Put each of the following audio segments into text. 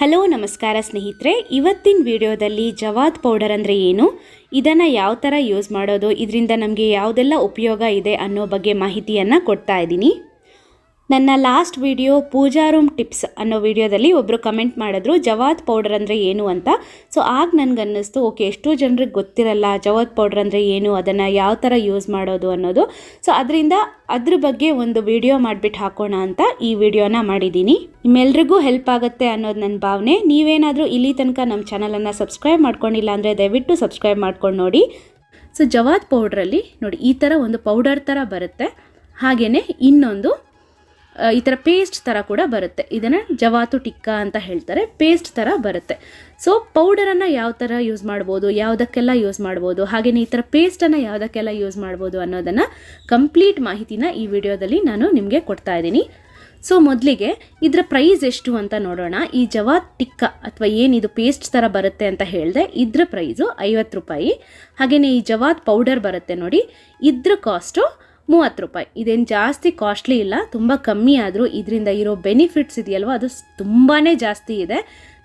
Hello ನಮಸ್ಕಾರ ಸ್ನೇಹಿತರೆ, ಇವತ್ತಿನ ವಿಡಿಯೋದಲ್ಲಿ ಜವಾದ್ ಪೌಡರ್ ಅಂದರೆ ಏನು, ಇದನ್ನು ಯಾವ ಥರ ಯೂಸ್ ಮಾಡೋದು, ಇದರಿಂದ ನಮಗೆ ಯಾವುದೆಲ್ಲ ಉಪಯೋಗ ಇದೆ ಅನ್ನೋ ಬಗ್ಗೆ ಮಾಹಿತಿಯನ್ನು ಕೊಡ್ತಾ ಇದ್ದೀನಿ. ನನ್ನ ಲಾಸ್ಟ್ ವಿಡಿಯೋ ಪೂಜಾ ರೂಮ್ ಟಿಪ್ಸ್ ಅನ್ನೋ ವಿಡಿಯೋದಲ್ಲಿ ಒಬ್ಬರು ಕಮೆಂಟ್ ಮಾಡಿದ್ರು ಜವಾದ್ ಪೌಡರ್ ಅಂದರೆ ಏನು ಅಂತ. ಸೊ ಆಗ ನನಗನ್ನಿಸ್ತು, ಓಕೆ, ಎಷ್ಟೋ ಜನರಿಗೆ ಗೊತ್ತಿರಲ್ಲ ಜವಾದ್ ಪೌಡರ್ ಅಂದರೆ ಏನು, ಅದನ್ನು ಯಾವ ಥರ ಯೂಸ್ ಮಾಡೋದು ಅನ್ನೋದು. ಸೊ ಅದ್ರ ಬಗ್ಗೆ ಒಂದು ವಿಡಿಯೋ ಮಾಡಿಬಿಟ್ಟು ಹಾಕೋಣ ಅಂತ ಈ ವಿಡಿಯೋನ ಮಾಡಿದ್ದೀನಿ. ನಿಮ್ಮೆಲ್ರಿಗೂ ಹೆಲ್ಪ್ ಆಗುತ್ತೆ ಅನ್ನೋದು ನನ್ನ ಭಾವನೆ. ನೀವೇನಾದರೂ ಇಲ್ಲಿ ತನಕ ನಮ್ಮ ಚಾನಲನ್ನು ಸಬ್ಸ್ಕ್ರೈಬ್ ಮಾಡ್ಕೊಂಡಿಲ್ಲ ಅಂದರೆ ದಯವಿಟ್ಟು ಸಬ್ಸ್ಕ್ರೈಬ್ ಮಾಡ್ಕೊಂಡು ನೋಡಿ. ಸೊ ಜವಾದ್ ಪೌಡ್ರಲ್ಲಿ ನೋಡಿ, ಈ ಥರ ಒಂದು ಪೌಡರ್ ಥರ ಬರುತ್ತೆ, ಹಾಗೆಯೇ ಇನ್ನೊಂದು ಈ ಥರ ಪೇಸ್ಟ್ ಥರ ಕೂಡ ಬರುತ್ತೆ. ಇದನ್ನು ಜವಾತು ಟಿಕ್ಕಾ ಅಂತ ಹೇಳ್ತಾರೆ, ಪೇಸ್ಟ್ ಥರ ಬರುತ್ತೆ. ಸೊ ಪೌಡರನ್ನು ಯಾವ ಥರ ಯೂಸ್ ಮಾಡ್ಬೋದು, ಯಾವುದಕ್ಕೆಲ್ಲ ಯೂಸ್ ಮಾಡ್ಬೋದು, ಹಾಗೆಯೇ ಈ ಥರ ಪೇಸ್ಟನ್ನು ಯಾವುದಕ್ಕೆಲ್ಲ ಯೂಸ್ ಮಾಡ್ಬೋದು ಅನ್ನೋದನ್ನು ಕಂಪ್ಲೀಟ್ ಮಾಹಿತಿನ ಈ ವಿಡಿಯೋದಲ್ಲಿ ನಾನು ನಿಮಗೆ ಕೊಡ್ತಾ ಇದ್ದೀನಿ. ಸೊ ಮೊದಲಿಗೆ ಇದರ ಪ್ರೈಸ್ ಎಷ್ಟು ಅಂತ ನೋಡೋಣ. ಈ ಜವಾತ್ ಟಿಕ್ಕಾ ಅಥವಾ ಏನಿದು ಪೇಸ್ಟ್ ಥರ ಬರುತ್ತೆ ಅಂತ ಹೇಳಿದೆ, ಇದ್ರ ಪ್ರೈಸು 50 ರೂಪಾಯಿ. ಹಾಗೆಯೇ ಈ ಜವಾತ್ ಪೌಡರ್ ಬರುತ್ತೆ ನೋಡಿ, ಇದ್ರ ಕಾಸ್ಟು 30 ರೂಪಾಯಿ. ಇದೇನು ಜಾಸ್ತಿ ಕಾಸ್ಟ್ಲಿ ಇಲ್ಲ, ತುಂಬ ಕಮ್ಮಿ ಆದರೂ ಇದರಿಂದ ಇರೋ ಬೆನಿಫಿಟ್ಸ್ ಇದೆಯಲ್ವ, ಅದು ತುಂಬಾ ಜಾಸ್ತಿ ಇದೆ,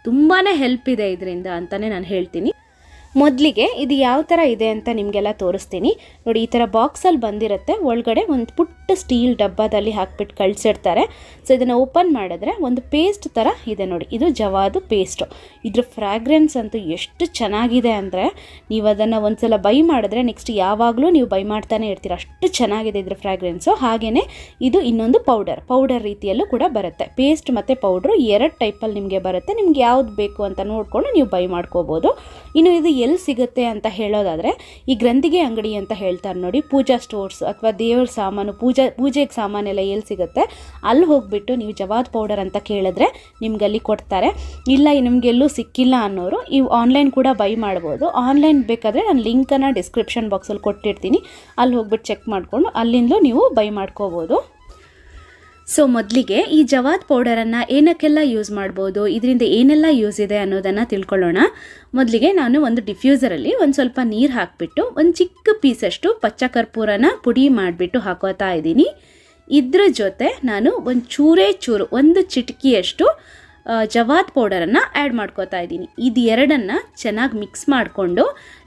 ತುಂಬಾ ಹೆಲ್ಪ್ ಇದೆ ಇದರಿಂದ ಅಂತಲೇ ನಾನು ಹೇಳ್ತೀನಿ. ಮೊದಲಿಗೆ ಇದು ಯಾವ ಥರ ಇದೆ ಅಂತ ನಿಮಗೆಲ್ಲ ತೋರಿಸ್ತೀನಿ ನೋಡಿ. ಈ ಥರ ಬಾಕ್ಸಲ್ಲಿ ಬಂದಿರುತ್ತೆ, ಒಳಗಡೆ ಒಂದು ಪುಟ್ಟ ಸ್ಟೀಲ್ ಡಬ್ಬದಲ್ಲಿ ಹಾಕ್ಬಿಟ್ಟು ಕಳಿಸಿರ್ತಾರೆ. ಸೊ ಇದನ್ನು ಓಪನ್ ಮಾಡಿದ್ರೆ ಒಂದು ಪೇಸ್ಟ್ ಥರ ಇದೆ ನೋಡಿ, ಇದು ಜವಾದು ಪೇಸ್ಟು. ಇದ್ರ ಫ್ರಾಗ್ರೆನ್ಸ್ ಅಂತೂ ಎಷ್ಟು ಚೆನ್ನಾಗಿದೆ ಅಂದರೆ, ನೀವು ಅದನ್ನು ಒಂದ್ಸಲ ಬೈ ಮಾಡಿದ್ರೆ ನೆಕ್ಸ್ಟ್ ಯಾವಾಗಲೂ ನೀವು ಬೈ ಮಾಡ್ತಾನೆ ಇರ್ತೀರ, ಅಷ್ಟು ಚೆನ್ನಾಗಿದೆ ಇದ್ರ ಫ್ರಾಗ್ರೆನ್ಸು. ಹಾಗೆಯೇ ಇದು ಇನ್ನೊಂದು ಪೌಡರ್ ರೀತಿಯಲ್ಲೂ ಕೂಡ ಬರುತ್ತೆ. ಪೇಸ್ಟ್ ಮತ್ತು ಪೌಡ್ರು 2 ಟೈಪಲ್ಲಿ ನಿಮಗೆ ಬರುತ್ತೆ. ನಿಮ್ಗೆ ಯಾವ್ದು ಬೇಕು ಅಂತ ನೋಡಿಕೊಂಡು ನೀವು ಬೈ ಮಾಡ್ಕೋಬೋದು. ಇನ್ನು ಇದು ಎಲ್ಲಿ ಸಿಗುತ್ತೆ ಅಂತ ಹೇಳೋದಾದರೆ, ಈ ಗ್ರಂಥಿಗೆ ಅಂಗಡಿ ಅಂತ ಹೇಳ್ತಾರೆ ನೋಡಿ, ಪೂಜಾ ಸ್ಟೋರ್ಸ್ ಅಥವಾ ದೇವ್ರ ಸಾಮಾನು, ಪೂಜೆಗೆ ಸಾಮಾನೆಲ್ಲ ಎಲ್ಲಿ ಸಿಗುತ್ತೆ ಅಲ್ಲಿ ಹೋಗಿಬಿಟ್ಟು ನೀವು ಜವಾದ್ ಪೌಡರ್ ಅಂತ ಕೇಳಿದ್ರೆ ನಿಮ್ಗೆ ಅಲ್ಲಿ ಕೊಡ್ತಾರೆ. ಇಲ್ಲ ನಿಮಗೆಲ್ಲೂ ಸಿಕ್ಕಿಲ್ಲ ಅನ್ನೋರು ಈ ಆನ್ಲೈನ್ ಕೂಡ ಬೈ ಮಾಡ್ಬೋದು. ಆನ್ಲೈನ್ ಬೇಕಾದರೆ ನಾನು ಲಿಂಕನ್ನು ಡಿಸ್ಕ್ರಿಪ್ಷನ್ ಬಾಕ್ಸಲ್ಲಿ ಕೊಟ್ಟಿರ್ತೀನಿ, ಅಲ್ಲಿ ಹೋಗ್ಬಿಟ್ಟು ಚೆಕ್ ಮಾಡಿಕೊಂಡು ಅಲ್ಲಿಂದಲೂ ನೀವು ಬೈ ಮಾಡ್ಕೋಬೋದು. ಸೊ ಮೊದಲಿಗೆ ಈ ಜವಾದ್ ಪೌಡರನ್ನು ಏನಕ್ಕೆಲ್ಲ ಯೂಸ್ ಮಾಡ್ಬೋದು, ಇದರಿಂದ ಏನೆಲ್ಲ ಯೂಸ್ ಇದೆ ಅನ್ನೋದನ್ನು ತಿಳ್ಕೊಳ್ಳೋಣ. ಮೊದಲಿಗೆ ನಾನು ಒಂದು ಡಿಫ್ಯೂಸರಲ್ಲಿ ಒಂದು ಸ್ವಲ್ಪ ನೀರು ಹಾಕಿಬಿಟ್ಟು ಒಂದು ಚಿಕ್ಕ ಪೀಸಷ್ಟು ಪಚ್ಚ ಕರ್ಪೂರನ ಪುಡಿ ಮಾಡಿಬಿಟ್ಟು ಹಾಕೋತಾ ಇದ್ದೀನಿ. ಇದ್ರ ಜೊತೆ ನಾನು ಒಂದು ಚಿಟಿಕೆಯಷ್ಟು ಜವಾದ್ ಪೌಡರನ್ನು ಆ್ಯಡ್ ಮಾಡ್ಕೋತಾ ಇದ್ದೀನಿ. ಇದು ಎರಡನ್ನು ಚೆನ್ನಾಗಿ ಮಿಕ್ಸ್ ಮಾಡಿಕೊಂಡು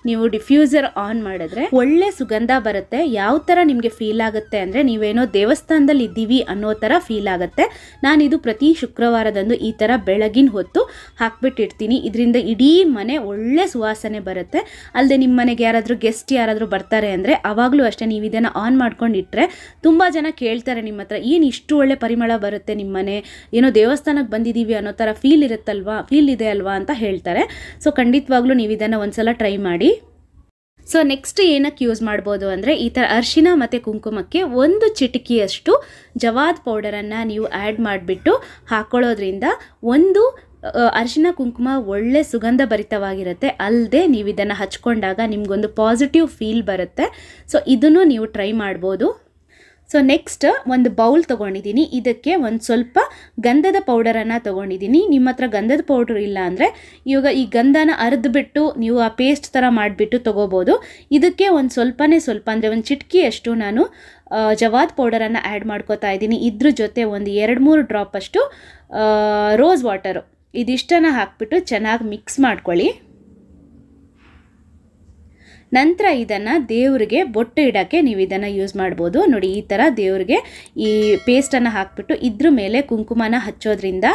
ನೀವು ಡಿಫ್ಯೂಸರ್ ಆನ್ ಮಾಡಿದ್ರೆ ಒಳ್ಳೆ ಸುಗಂಧ ಬರುತ್ತೆ. ಯಾವ ಥರ ನಿಮಗೆ ಫೀಲ್ ಆಗುತ್ತೆ ಅಂದರೆ, ನೀವೇನೋ ದೇವಸ್ಥಾನದಲ್ಲಿ ಇದ್ದೀವಿ ಅನ್ನೋ ಥರ ಫೀಲ್ ಆಗುತ್ತೆ. ನಾನಿದು ಪ್ರತಿ ಶುಕ್ರವಾರದಂದು ಈ ಥರ ಬೆಳಗಿನ ಹೊತ್ತು ಹಾಕ್ಬಿಟ್ಟಿರ್ತೀನಿ. ಇದರಿಂದ ಇಡೀ ಮನೆ ಒಳ್ಳೆ ಸುವಾಸನೆ ಬರುತ್ತೆ. ಅಲ್ಲದೆ ನಿಮ್ಮ ಮನೆಗೆ ಯಾರಾದರೂ ಗೆಸ್ಟ್ ಯಾರಾದರೂ ಬರ್ತಾರೆ ಅಂದರೆ ಅವಾಗಲೂ ಅಷ್ಟೇ, ನೀವು ಇದನ್ನು ಆನ್ ಮಾಡ್ಕೊಂಡಿಟ್ರೆ ತುಂಬ ಜನ ಕೇಳ್ತಾರೆ ನಿಮ್ಮ ಹತ್ರ, ಏನು ಇಷ್ಟು ಒಳ್ಳೆ ಪರಿಮಳ ಬರುತ್ತೆ ನಿಮ್ಮ ಮನೆ, ಏನೋ ದೇವಸ್ಥಾನಕ್ಕೆ ಬಂದಿದ್ದೀವಿ ಅನ್ನೋ ಥರ ಫೀಲ್ ಇದೆ ಅಲ್ವಾ ಅಂತ ಹೇಳ್ತಾರೆ. ಸೊ ಖಂಡಿತವಾಗ್ಲೂ ನೀವು ಇದನ್ನು ಒಂದ್ಸಲ ಟ್ರೈ ಮಾಡಿ. ಸೊ ನೆಕ್ಸ್ಟ್ ಏನಕ್ಕೆ ಯೂಸ್ ಮಾಡ್ಬೋದು ಅಂದರೆ, ಈ ಥರ ಅರಿಶಿನ ಮತ್ತು ಕುಂಕುಮಕ್ಕೆ ಒಂದು ಚಿಟಿಕೆಯಷ್ಟು ಜವಾದ್ ಪೌಡರನ್ನು ನೀವು ಆ್ಯಡ್ ಮಾಡಿಬಿಟ್ಟು ಹಾಕ್ಕೊಳ್ಳೋದ್ರಿಂದ ಒಂದು ಅರಿಶಿನ ಕುಂಕುಮ ಒಳ್ಳೆ ಸುಗಂಧ ಭರಿತವಾಗಿರುತ್ತೆ. ಅಲ್ಲದೆ ನೀವು ಇದನ್ನು ಹಚ್ಕೊಂಡಾಗ ನಿಮಗೊಂದು ಪಾಸಿಟಿವ್ ಫೀಲ್ ಬರುತ್ತೆ. ಸೊ ಇದನ್ನು ನೀವು ಟ್ರೈ ಮಾಡ್ಬೋದು. ಸೊ ನೆಕ್ಸ್ಟ್ ಒಂದು ಬೌಲ್ ತೊಗೊಂಡಿದ್ದೀನಿ, ಇದಕ್ಕೆ ಒಂದು ಸ್ವಲ್ಪ ಗಂಧದ ಪೌಡರನ್ನು ತೊಗೊಂಡಿದ್ದೀನಿ. ನಿಮ್ಮ ಹತ್ರ ಗಂಧದ ಪೌಡ್ರ್ ಇಲ್ಲ ಅಂದರೆ ಇವಾಗ ಈ ಗಂಧನ ಅರೆದ್ಬಿಟ್ಟು ನೀವು ಆ ಪೇಸ್ಟ್ ಥರ ಮಾಡಿಬಿಟ್ಟು ತೊಗೋಬೋದು. ಇದಕ್ಕೆ ಒಂದು ಸ್ವಲ್ಪ ಅಂದರೆ ಒಂದು ಚಿಟಿಕೆಯಷ್ಟು ನಾನು ಜವಾದ್ ಪೌಡರನ್ನು ಆ್ಯಡ್ ಮಾಡ್ಕೋತಾ ಇದ್ದೀನಿ. ಇದ್ರ ಜೊತೆ ಒಂದು 2-3 ಡ್ರಾಪಷ್ಟು ರೋಸ್ ವಾಟರು, ಇದಿಷ್ಟನ್ನು ಹಾಕ್ಬಿಟ್ಟು ಚೆನ್ನಾಗಿ ಮಿಕ್ಸ್ ಮಾಡ್ಕೊಳ್ಳಿ. ನಂತರ ಇದನ್ನು ದೇವರಿಗೆ ಬೊಟ್ಟು ಇಡೋಕ್ಕೆ ನೀವು ಇದನ್ನು ಯೂಸ್ ಮಾಡ್ಬೋದು. ನೋಡಿ, ಈ ಥರ ದೇವರಿಗೆ ಈ ಪೇಸ್ಟನ್ನು ಹಾಕ್ಬಿಟ್ಟು ಇದ್ರ ಮೇಲೆ ಕುಂಕುಮನ ಹಚ್ಚೋದ್ರಿಂದ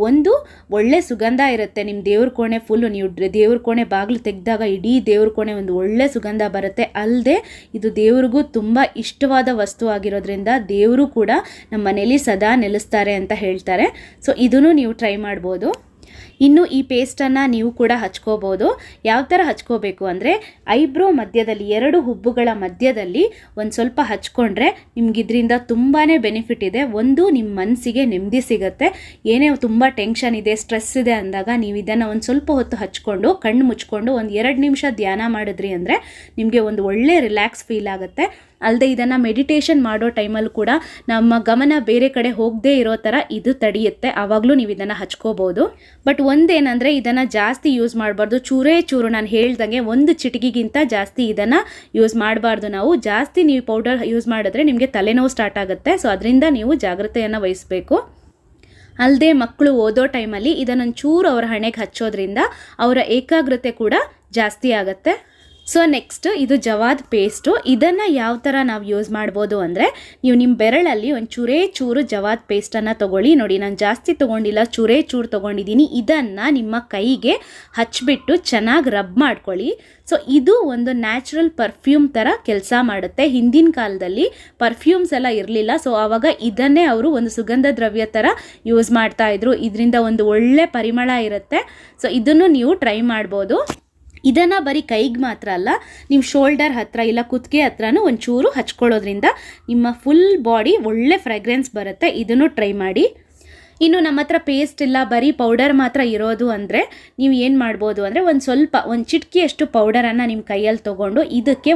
ಒಂದು ಒಳ್ಳೆ ಸುಗಂಧ ಇರುತ್ತೆ. ನಿಮ್ಮ ದೇವ್ರ ಕೋಣೆ ಫುಲ್ಲು, ನೀವು ದೇವ್ರ ಕೋಣೆ ಬಾಗಿಲು ತೆಗೆದಾಗ ಇಡೀ ದೇವ್ರ ಕೋಣೆ ಒಂದು ಒಳ್ಳೆ ಸುಗಂಧ ಬರುತ್ತೆ. ಅಲ್ಲದೆ ಇದು ದೇವ್ರಿಗೂ ತುಂಬ ಇಷ್ಟವಾದ ವಸ್ತು ಆಗಿರೋದ್ರಿಂದ ದೇವರು ಕೂಡ ನಮ್ಮ ಮನೇಲಿ ಸದಾ ನೆಲೆಸ್ತಾರೆ ಅಂತ ಹೇಳ್ತಾರೆ. ಸೊ ಇದನ್ನು ನೀವು ಟ್ರೈ ಮಾಡ್ಬೋದು. ಇನ್ನು ಈ ಪೇಸ್ಟನ್ನು ನೀವು ಕೂಡ ಹಚ್ಕೋಬೋದು. ಯಾವ ಥರ ಹಚ್ಕೋಬೇಕು ಅಂದರೆ, ಐಬ್ರೋ ಮಧ್ಯದಲ್ಲಿ 2 ಹುಬ್ಬುಗಳ ಮಧ್ಯದಲ್ಲಿ ಒಂದು ಸ್ವಲ್ಪ ಹಚ್ಕೊಂಡ್ರೆ ನಿಮಗಿದ್ರಿಂದ ತುಂಬಾ ಬೆನಿಫಿಟ್ ಇದೆ. ಒಂದು, ನಿಮ್ಮ ಮನಸ್ಸಿಗೆ ನೆಮ್ಮದಿ ಸಿಗುತ್ತೆ. ಏನೇ ತುಂಬ ಟೆನ್ಷನ್ ಇದೆ, ಸ್ಟ್ರೆಸ್ ಇದೆ ಅಂದಾಗ ನೀವು ಇದನ್ನು ಒಂದು ಸ್ವಲ್ಪ ಹೊತ್ತು ಹಚ್ಕೊಂಡು ಕಣ್ಣು ಮುಚ್ಕೊಂಡು ಒಂದು 2 ನಿಮಿಷ ಧ್ಯಾನ ಮಾಡಿದ್ರಿ ಅಂದರೆ ನಿಮಗೆ ಒಂದು ಒಳ್ಳೆ ರಿಲ್ಯಾಕ್ಸ್ ಫೀಲ್ ಆಗುತ್ತೆ. ಅಲ್ಲದೆ ಇದನ್ನು ಮೆಡಿಟೇಷನ್ ಮಾಡೋ ಟೈಮಲ್ಲಿ ಕೂಡ ನಮ್ಮ ಗಮನ ಬೇರೆ ಕಡೆ ಹೋಗದೇ ಇರೋ ಥರ ಇದು ತಡೆಯುತ್ತೆ. ಆವಾಗಲೂ ನೀವು ಇದನ್ನು ಹಚ್ಕೋಬೋದು. ಬಟ್ ಒಂದೇನಂದರೆ, ಇದನ್ನು ಜಾಸ್ತಿ ಯೂಸ್ ಮಾಡಬಾರ್ದು. ಚೂರು ನಾನು ಹೇಳ್ದಂಗೆ ಒಂದು ಚಿಟಿಕೆಗಿಂತ ಜಾಸ್ತಿ ಇದನ್ನು ಯೂಸ್ ಮಾಡಬಾರ್ದು. ನಾವು ಜಾಸ್ತಿ ನೀವು ಪೌಡರ್ ಯೂಸ್ ಮಾಡಿದ್ರೆ ನಿಮಗೆ ತಲೆನೋವು ಸ್ಟಾರ್ಟ್ ಆಗುತ್ತೆ. ಸೊ ಅದರಿಂದ ನೀವು ಜಾಗ್ರತೆಯನ್ನು ವಹಿಸಬೇಕು. ಅಲ್ಲದೆ ಮಕ್ಕಳು ಓದೋ ಟೈಮಲ್ಲಿ ಇದನ್ನೊಂಚೂರು ಅವರ ಹಣೆಗೆ ಹಚ್ಚೋದ್ರಿಂದ ಅವರ ಏಕಾಗ್ರತೆ ಕೂಡ ಜಾಸ್ತಿ ಆಗುತ್ತೆ. ಸೊ ನೆಕ್ಸ್ಟ್ ಇದು ಜವಾದ್ ಪೇಸ್ಟು. ಇದನ್ನು ಯಾವ ಥರ ನಾವು ಯೂಸ್ ಮಾಡ್ಬೋದು ಅಂದರೆ, ನೀವು ನಿಮ್ಮ ಬೆರಳಲ್ಲಿ ಒಂದು ಚೂರು ಜವಾದ್ ಪೇಸ್ಟನ್ನು ತೊಗೊಳ್ಳಿ. ನೋಡಿ, ನಾನು ಜಾಸ್ತಿ ತೊಗೊಂಡಿಲ್ಲ, ಚೂರು ತೊಗೊಂಡಿದ್ದೀನಿ. ಇದನ್ನು ನಿಮ್ಮ ಕೈಗೆ ಹಚ್ಬಿಟ್ಟು ಚೆನ್ನಾಗಿ ರಬ್ ಮಾಡ್ಕೊಳ್ಳಿ. ಸೊ ಇದು ಒಂದು ನ್ಯಾಚುರಲ್ ಪರ್ಫ್ಯೂಮ್ ಥರ ಕೆಲಸ ಮಾಡುತ್ತೆ. ಹಿಂದಿನ ಕಾಲದಲ್ಲಿ ಪರ್ಫ್ಯೂಮ್ಸ್ ಎಲ್ಲ ಇರಲಿಲ್ಲ. ಸೊ ಆವಾಗ ಇದನ್ನೇ ಅವರು ಒಂದು ಸುಗಂಧ ದ್ರವ್ಯ ಥರ ಯೂಸ್ ಮಾಡ್ತಾಯಿದ್ರು. ಇದರಿಂದ ಒಂದು ಒಳ್ಳೆ ಪರಿಮಳ ಇರುತ್ತೆ. ಸೊ ಇದನ್ನು ನೀವು ಟ್ರೈ ಮಾಡ್ಬೋದು. ಇದನ್ನು ಬರೀ ಕೈಗೆ ಮಾತ್ರ ಅಲ್ಲ, ನಿಮ್ಮ ಶೋಲ್ಡರ್ ಹತ್ತಿರ ಇಲ್ಲ ಕುತ್ತಿಗೆ ಹತ್ರನೂ ಒಂಚೂರು ಹಚ್ಕೊಳ್ಳೋದ್ರಿಂದ ನಿಮ್ಮ ಫುಲ್ ಬಾಡಿ ಒಳ್ಳೆ ಫ್ರೆಗ್ರೆನ್ಸ್ ಬರುತ್ತೆ. ಇದನ್ನು ಟ್ರೈ ಮಾಡಿ. ಇನ್ನು ನಮ್ಮ ಹತ್ರ ಪೇಸ್ಟ್ ಇಲ್ಲ, ಬರೀ ಪೌಡರ್ ಮಾತ್ರ ಇರೋದು ಅಂದರೆ ನೀವು ಏನು ಮಾಡ್ಬೋದು ಅಂದರೆ, ಒಂದು ಚಿಟಿಕೆಯಷ್ಟು ಪೌಡರನ್ನು ನಿಮ್ಮ ಕೈಯಲ್ಲಿ ತೊಗೊಂಡು ಇದಕ್ಕೆ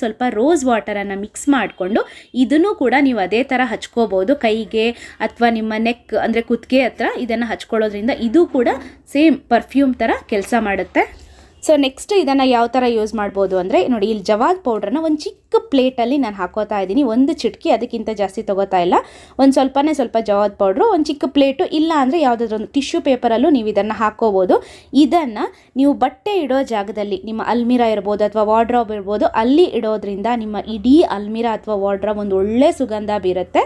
ಸ್ವಲ್ಪ ರೋಸ್ ವಾಟರನ್ನು ಮಿಕ್ಸ್ ಮಾಡಿಕೊಂಡು ಇದನ್ನು ಕೂಡ ನೀವು ಅದೇ ಥರ ಹಚ್ಕೋಬೋದು ಕೈಗೆ ಅಥವಾ ನಿಮ್ಮ ನೆಕ್ ಅಂದರೆ ಕುತ್ತಿಗೆ ಹತ್ರ. ಇದನ್ನು ಹಚ್ಕೊಳ್ಳೋದ್ರಿಂದ ಇದು ಕೂಡ ಸೇಮ್ ಪರ್ಫ್ಯೂಮ್ ಥರ ಕೆಲಸ ಮಾಡುತ್ತೆ. ಸೊ ನೆಕ್ಸ್ಟ್ ಇದನ್ನು ಯಾವ ಥರ ಯೂಸ್ ಮಾಡ್ಬೋದು ಅಂದರೆ, ನೋಡಿ, ಇಲ್ಲಿ ಜವಾದ್ ಪೌಡ್ರನ್ನ ಒಂದು ಚಿಕ್ಕ ಪ್ಲೇಟಲ್ಲಿ ನಾನು ಹಾಕೋತಾ ಇದ್ದೀನಿ. ಒಂದು ಚಿಟಕಿ, ಅದಕ್ಕಿಂತ ಜಾಸ್ತಿ ತೊಗೋತಾ ಇಲ್ಲ. ಸ್ವಲ್ಪ ಜವಾದ್ ಪೌಡ್ರು, ಒಂದು ಚಿಕ್ಕ ಪ್ಲೇಟು, ಇಲ್ಲ ಅಂದರೆ ಯಾವುದಾದ್ರೂ ಒಂದು ಟಿಶ್ಯೂ ಪೇಪರಲ್ಲೂ ನೀವು ಇದನ್ನು ಹಾಕೋಬೋದು. ಇದನ್ನು ನೀವು ಬಟ್ಟೆ ಇಡೋ ಜಾಗದಲ್ಲಿ, ನಿಮ್ಮ ಅಲ್ಮಿರಾ ಇರ್ಬೋದು ಅಥವಾ ವಾರ್ಡ್ರೋಬ್ ಇರ್ಬೋದು, ಅಲ್ಲಿ ಇಡೋದ್ರಿಂದ ನಿಮ್ಮ ಇಡೀ ಅಲ್ಮಿರಾ ಅಥವಾ ವಾರ್ಡ್ರೋಬ್ ಒಂದು ಒಳ್ಳೆ ಸುಗಂಧ ಬೀರುತ್ತೆ.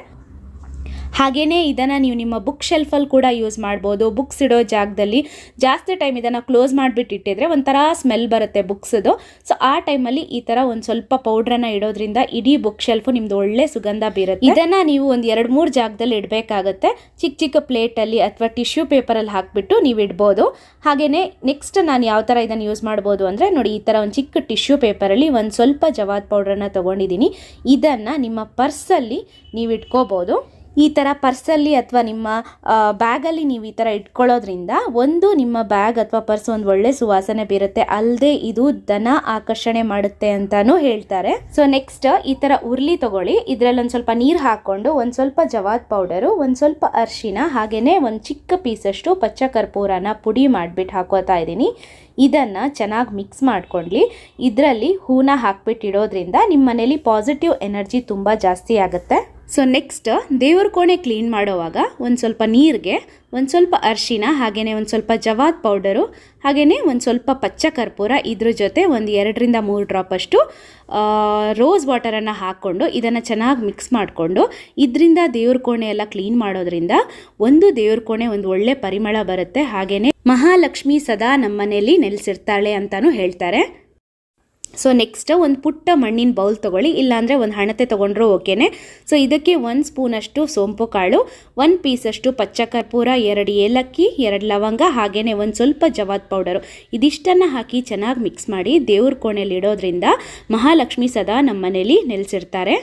ಹಾಗೆಯೇ ಇದನ್ನು ನೀವು ನಿಮ್ಮ ಬುಕ್ ಶೆಲ್ಫಲ್ಲಿ ಕೂಡ ಯೂಸ್ ಮಾಡ್ಬೋದು. ಬುಕ್ಸ್ ಇಡೋ ಜಾಗದಲ್ಲಿ ಜಾಸ್ತಿ ಟೈಮ್ ಇದನ್ನು ಕ್ಲೋಸ್ ಮಾಡಿಬಿಟ್ಟು ಇಟ್ಟಿದ್ರೆ ಒಂಥರ ಸ್ಮೆಲ್ ಬರುತ್ತೆ ಬುಕ್ಸದು. ಸೊ ಆ ಟೈಮಲ್ಲಿ ಈ ಥರ ಒಂದು ಸ್ವಲ್ಪ ಪೌಡ್ರನ್ನು ಇಡೋದ್ರಿಂದ ಇಡೀ ಬುಕ್ ಶೆಲ್ಫು ನಿಮ್ಮದು ಒಳ್ಳೆ ಸುಗಂಧ ಬೀರುತ್ತೆ. ಇದನ್ನು ನೀವು ಒಂದು 2-3 ಜಾಗದಲ್ಲಿ ಇಡಬೇಕಾಗತ್ತೆ. ಚಿಕ್ಕ ಪ್ಲೇಟಲ್ಲಿ ಅಥವಾ ಟಿಶ್ಯೂ ಪೇಪರಲ್ಲಿ ಹಾಕಿಬಿಟ್ಟು ನೀವು ಇಡ್ಬೋದು. ಹಾಗೆಯೇ ನೆಕ್ಸ್ಟ್ ನಾನು ಯಾವ ಥರ ಇದನ್ನು ಯೂಸ್ ಮಾಡ್ಬೋದು ಅಂದರೆ, ನೋಡಿ, ಈ ಥರ ಒಂದು ಚಿಕ್ಕ ಟಿಶ್ಯೂ ಪೇಪರಲ್ಲಿ ಒಂದು ಸ್ವಲ್ಪ ಜವಾದ್ ಪೌಡ್ರನ್ನು ತೊಗೊಂಡಿದ್ದೀನಿ. ಇದನ್ನು ನಿಮ್ಮ ಪರ್ಸಲ್ಲಿ ನೀವು ಇಟ್ಕೋಬೋದು. ಈ ಥರ ಪರ್ಸಲ್ಲಿ ಅಥವಾ ನಿಮ್ಮ ಬ್ಯಾಗಲ್ಲಿ ನೀವು ಈ ಥರ ಇಟ್ಕೊಳ್ಳೋದ್ರಿಂದ ಒಂದು ನಿಮ್ಮ ಬ್ಯಾಗ್ ಅಥವಾ ಪರ್ಸ್ ಒಂದು ಒಳ್ಳೆ ಸುವಾಸನೆ ಬೀರುತ್ತೆ. ಅಲ್ಲದೆ ಇದು ಧನ ಆಕರ್ಷಣೆ ಮಾಡುತ್ತೆ ಅಂತಲೂ ಹೇಳ್ತಾರೆ. ಸೊ ನೆಕ್ಸ್ಟ್ ಈ ಥರ ಉರ್ಲಿ ತೊಗೊಳ್ಳಿ. ಇದರಲ್ಲಿ ಒಂದು ಸ್ವಲ್ಪ ನೀರು ಹಾಕ್ಕೊಂಡು ಒಂದು ಸ್ವಲ್ಪ ಜವಾದ್ ಪೌಡರು, ಒಂದು ಸ್ವಲ್ಪ ಅರಿಶಿನ, ಹಾಗೆಯೇ ಒಂದು ಚಿಕ್ಕ ಪೀಸಷ್ಟು ಪಚ್ಚ ಕರ್ಪೂರನ ಪುಡಿ ಮಾಡಿಬಿಟ್ಟು ಹಾಕೋತಾ ಇದ್ದೀನಿ. ಇದನ್ನು ಚೆನ್ನಾಗಿ ಮಿಕ್ಸ್ ಮಾಡ್ಕೊಳ್ಳಿ. ಇದರಲ್ಲಿ ಹೂನ ಹಾಕ್ಬಿಟ್ಟು ಇಡೋದ್ರಿಂದ ನಿಮ್ಮ ಮನೇಲಿ ಪಾಸಿಟಿವ್ ಎನರ್ಜಿ ತುಂಬ ಜಾಸ್ತಿ ಆಗುತ್ತೆ. ಸೊ ನೆಕ್ಸ್ಟ್ ದೇವ್ರ ಕೋಣೆ ಕ್ಲೀನ್ ಮಾಡೋವಾಗ ಒಂದು ಸ್ವಲ್ಪ ನೀರಿಗೆ ಒಂದು ಸ್ವಲ್ಪ ಅರಿಶಿನ, ಹಾಗೆಯೇ ಒಂದು ಸ್ವಲ್ಪ ಜವಾದ್ ಪೌಡರು, ಹಾಗೆಯೇ ಒಂದು ಸ್ವಲ್ಪ ಪಚ್ಚ ಕರ್ಪೂರ, ಇದ್ರ ಜೊತೆ ಒಂದು 2-3 ಡ್ರಾಪಷ್ಟು ರೋಸ್ ವಾಟರನ್ನು ಹಾಕ್ಕೊಂಡು ಇದನ್ನು ಚೆನ್ನಾಗಿ ಮಿಕ್ಸ್ ಮಾಡಿಕೊಂಡು ಇದರಿಂದ ದೇವ್ರ ಕೋಣೆ ಎಲ್ಲ ಕ್ಲೀನ್ ಮಾಡೋದ್ರಿಂದ ಒಂದು ದೇವ್ರ ಕೋಣೆ ಒಂದು ಒಳ್ಳೆ ಪರಿಮಳ ಬರುತ್ತೆ. ಹಾಗೆಯೇ ಮಹಾಲಕ್ಷ್ಮಿ ಸದಾ ನಮ್ಮ ಮನೆಯಲ್ಲಿ ನೆಲೆಸಿರ್ತಾಳೆ ಅಂತಲೂ ಹೇಳ್ತಾರೆ. ಸೊ ನೆಕ್ಸ್ಟ್ ಒಂದು ಪುಟ್ಟ ಮಣ್ಣಿನ ಬೌಲ್ ತೊಗೊಳ್ಳಿ, ಇಲ್ಲಾಂದರೆ ಒಂದು ಹಣತೆ ತೊಗೊಂಡ್ರೂ ಓಕೆನೆ. ಸೊ ಇದಕ್ಕೆ 1 ಸ್ಪೂನಷ್ಟು ಸೋಂಪು ಕಾಳು, 1 ಪೀಸಷ್ಟು ಪಚ್ಚ ಕರ್ಪೂರ, 2 ಏಲಕ್ಕಿ, 2 ಲವಂಗ, ಹಾಗೆಯೇ ಒಂದು ಸ್ವಲ್ಪ ಜವಾದ್ ಪೌಡರು, ಇದಿಷ್ಟನ್ನು ಹಾಕಿ ಚೆನ್ನಾಗಿ ಮಿಕ್ಸ್ ಮಾಡಿ ದೇವ್ರ ಕೋಣೆಯಲ್ಲಿ ಇಡೋದ್ರಿಂದ ಮಹಾಲಕ್ಷ್ಮಿ ಸದಾ ನಮ್ಮ ಮನೇಲಿ ನೆಲೆಸಿರ್ತಾರೆ.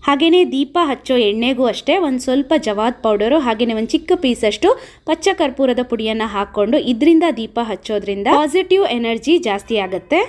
ಹಾಗೆಯೇ ದೀಪ ಹಚ್ಚೋ ಎಣ್ಣೆಗೂ ಅಷ್ಟೇ ಒಂದು ಸ್ವಲ್ಪ ಜವಾದ್ ಪೌಡರು, ಹಾಗೆಯೇ ಒಂದು ಚಿಕ್ಕ ಪೀಸಷ್ಟು ಪಚ್ಚ ಕರ್ಪೂರದ ಪುಡಿಯನ್ನು ಹಾಕ್ಕೊಂಡು ಇದರಿಂದ ದೀಪ ಹಚ್ಚೋದ್ರಿಂದ ಪಾಸಿಟಿವ್ ಎನರ್ಜಿ ಜಾಸ್ತಿ ಆಗುತ್ತೆ.